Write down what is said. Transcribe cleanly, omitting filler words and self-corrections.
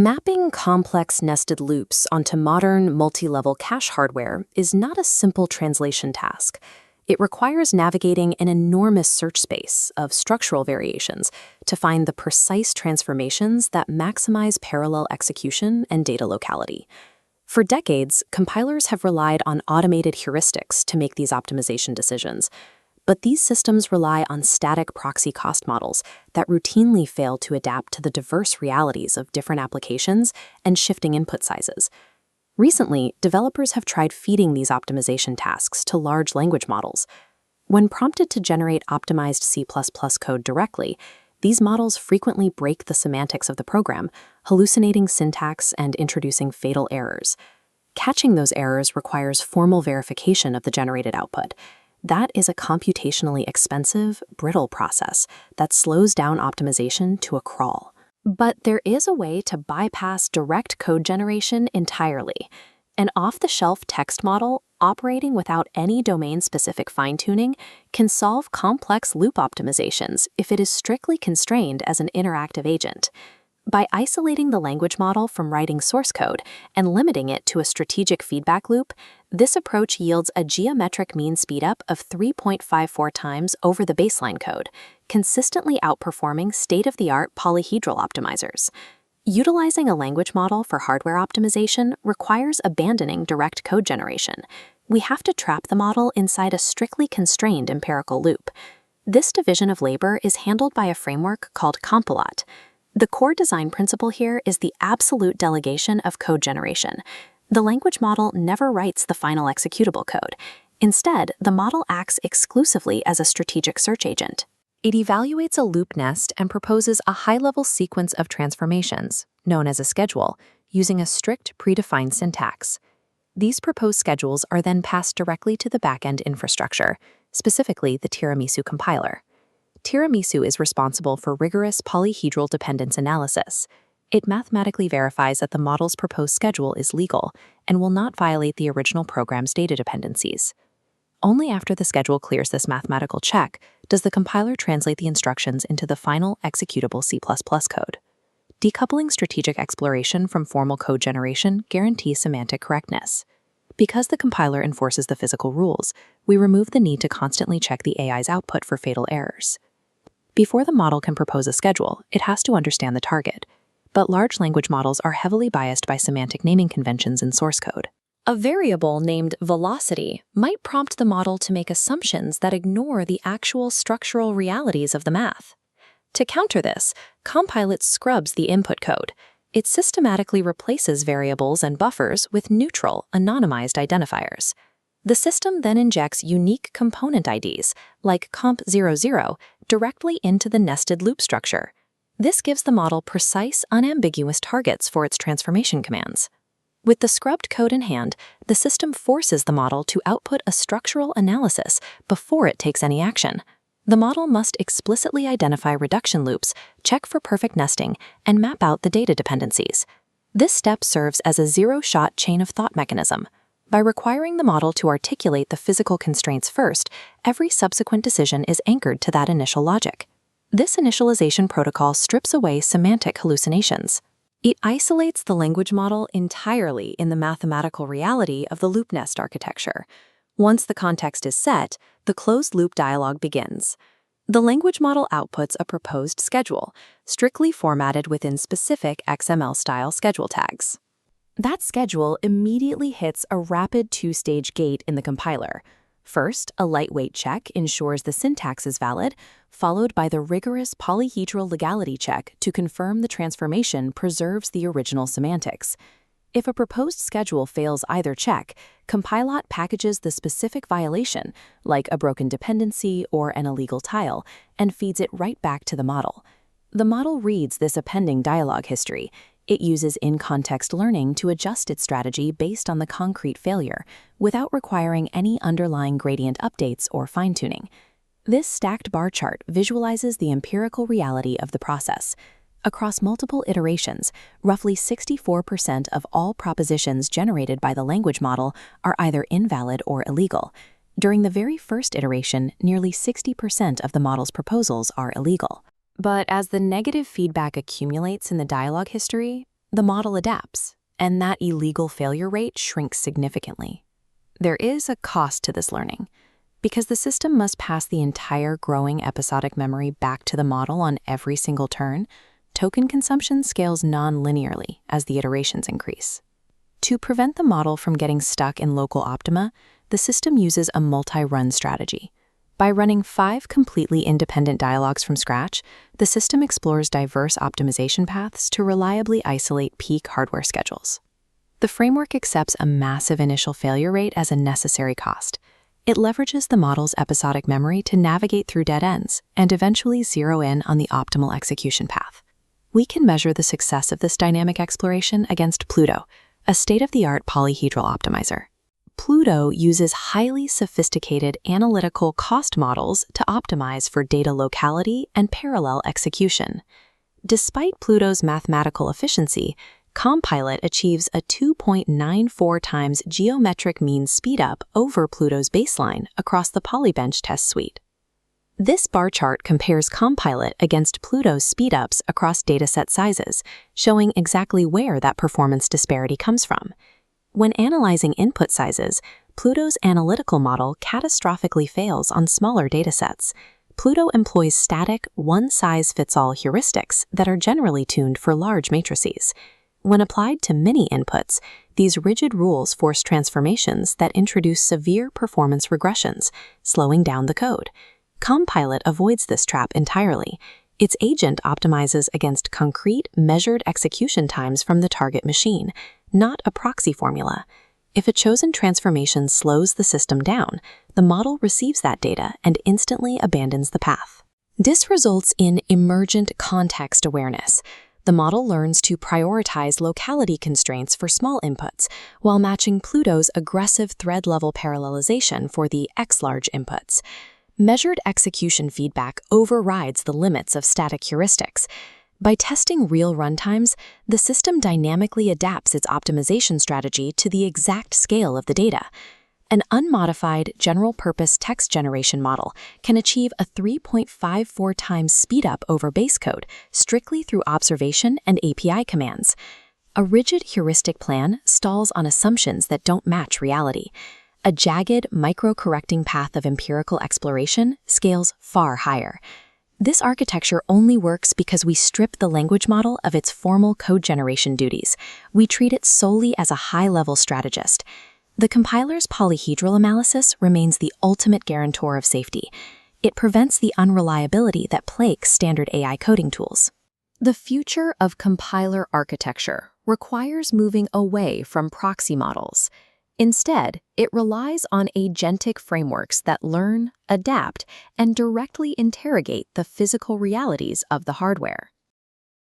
Mapping complex nested loops onto modern multi-level cache hardware is not a simple translation task. It requires navigating an enormous search space of structural variations to find the precise transformations that maximize parallel execution and data locality. For decades, compilers have relied on automated heuristics to make these optimization decisions. But these systems rely on static proxy cost models that routinely fail to adapt to the diverse realities of different applications and shifting input sizes. Recently, developers have tried feeding these optimization tasks to large language models. When prompted to generate optimized C++ code directly, these models frequently break the semantics of the program, hallucinating syntax and introducing fatal errors. Catching those errors requires formal verification of the generated output. That is a computationally expensive, brittle process that slows down optimization to a crawl. But there is a way to bypass direct code generation entirely. An off-the-shelf text model operating without any domain-specific fine-tuning can solve complex loop optimizations if it is strictly constrained as an interactive agent. By isolating the language model from writing source code and limiting it to a strategic feedback loop, this approach yields a geometric mean speedup of 3.54 times over the baseline code, consistently outperforming state-of-the-art polyhedral optimizers. Utilizing a language model for hardware optimization requires abandoning direct code generation. We have to trap the model inside a strictly constrained empirical loop. This division of labor is handled by a framework called COMPILOT. The core design principle here is the absolute delegation of code generation. The language model never writes the final executable code. Instead, the model acts exclusively as a strategic search agent. It evaluates a loop nest and proposes a high-level sequence of transformations, known as a schedule, using a strict predefined syntax. These proposed schedules are then passed directly to the backend infrastructure, specifically the tiramisu compiler. Tiramisu is responsible for rigorous polyhedral dependence analysis. It mathematically verifies that the model's proposed schedule is legal and will not violate the original program's data dependencies. Only after the schedule clears this mathematical check does the compiler translate the instructions into the final executable C++ code. Decoupling strategic exploration from formal code generation guarantees semantic correctness. Because the compiler enforces the physical rules, we remove the need to constantly check the AI's output for fatal errors. Before the model can propose a schedule, it has to understand the target. But large language models are heavily biased by semantic naming conventions in source code. A variable named velocity might prompt the model to make assumptions that ignore the actual structural realities of the math. To counter this, COMPILOT scrubs the input code. It systematically replaces variables and buffers with neutral, anonymized identifiers. The system then injects unique component IDs, like comp00, directly into the nested loop structure. This gives the model precise, unambiguous targets for its transformation commands. With the scrubbed code in hand, the system forces the model to output a structural analysis before it takes any action. The model must explicitly identify reduction loops, check for perfect nesting, and map out the data dependencies. This step serves as a zero-shot chain of thought mechanism. By requiring the model to articulate the physical constraints first, every subsequent decision is anchored to that initial logic. This initialization protocol strips away semantic hallucinations. It isolates the language model entirely in the mathematical reality of the loop nest architecture. Once the context is set, the closed-loop dialog begins. The language model outputs a proposed schedule, strictly formatted within specific XML-style schedule tags. That schedule immediately hits a rapid two-stage gate in the compiler. First, a lightweight check ensures the syntax is valid, followed by the rigorous polyhedral legality check to confirm the transformation preserves the original semantics. If a proposed schedule fails either check, COMPILOT packages the specific violation, like a broken dependency or an illegal tile, and feeds it right back to the model. The model reads this appending dialog history. It uses in-context learning to adjust its strategy based on the concrete failure, without requiring any underlying gradient updates or fine-tuning. This stacked bar chart visualizes the empirical reality of the process. Across multiple iterations, roughly 64% of all propositions generated by the language model are either invalid or illegal. During the very first iteration, nearly 60% of the model's proposals are illegal. But as the negative feedback accumulates in the dialog history, the model adapts, and that illegal failure rate shrinks significantly. There is a cost to this learning, because the system must pass the entire growing episodic memory back to the model on every single turn. Token consumption scales non-linearly as the iterations increase. To prevent the model from getting stuck in local optima, the system uses a multi-run strategy. By running 5 completely independent dialogues from scratch, the system explores diverse optimization paths to reliably isolate peak hardware schedules. The framework accepts a massive initial failure rate as a necessary cost. It leverages the model's episodic memory to navigate through dead ends and eventually zero in on the optimal execution path. We can measure the success of this dynamic exploration against Pluto, a state-of-the-art polyhedral optimizer. Pluto uses highly sophisticated analytical cost models to optimize for data locality and parallel execution. Despite Pluto's mathematical efficiency, COMPILOT achieves a 2.94 times geometric mean speedup over Pluto's baseline across the PolyBench test suite. This bar chart compares COMPILOT against Pluto's speedups across dataset sizes, showing exactly where that performance disparity comes from. When analyzing input sizes, Pluto's analytical model catastrophically fails on smaller datasets. Pluto employs static, one-size-fits-all heuristics that are generally tuned for large matrices. When applied to many inputs, these rigid rules force transformations that introduce severe performance regressions, slowing down the code. COMPILOT avoids this trap entirely. Its agent optimizes against concrete, measured execution times from the target machine, not a proxy formula. If a chosen transformation slows the system down, the model receives that data and instantly abandons the path. This results in emergent context awareness. The model learns to prioritize locality constraints for small inputs while matching Pluto's aggressive thread-level parallelization for the X-large inputs. Measured execution feedback overrides the limits of static heuristics. By testing real runtimes, the system dynamically adapts its optimization strategy to the exact scale of the data. An unmodified general-purpose text generation model can achieve a 3.54 times speedup over base code strictly through observation and API commands. A rigid heuristic plan stalls on assumptions that don't match reality. A jagged, micro-correcting path of empirical exploration scales far higher. This architecture only works because we strip the language model of its formal code generation duties. We treat it solely as a high-level strategist. The compiler's polyhedral analysis remains the ultimate guarantor of safety. It prevents the unreliability that plagues standard AI coding tools. The future of compiler architecture requires moving away from proxy models. Instead, it relies on agentic frameworks that learn, adapt, and directly interrogate the physical realities of the hardware.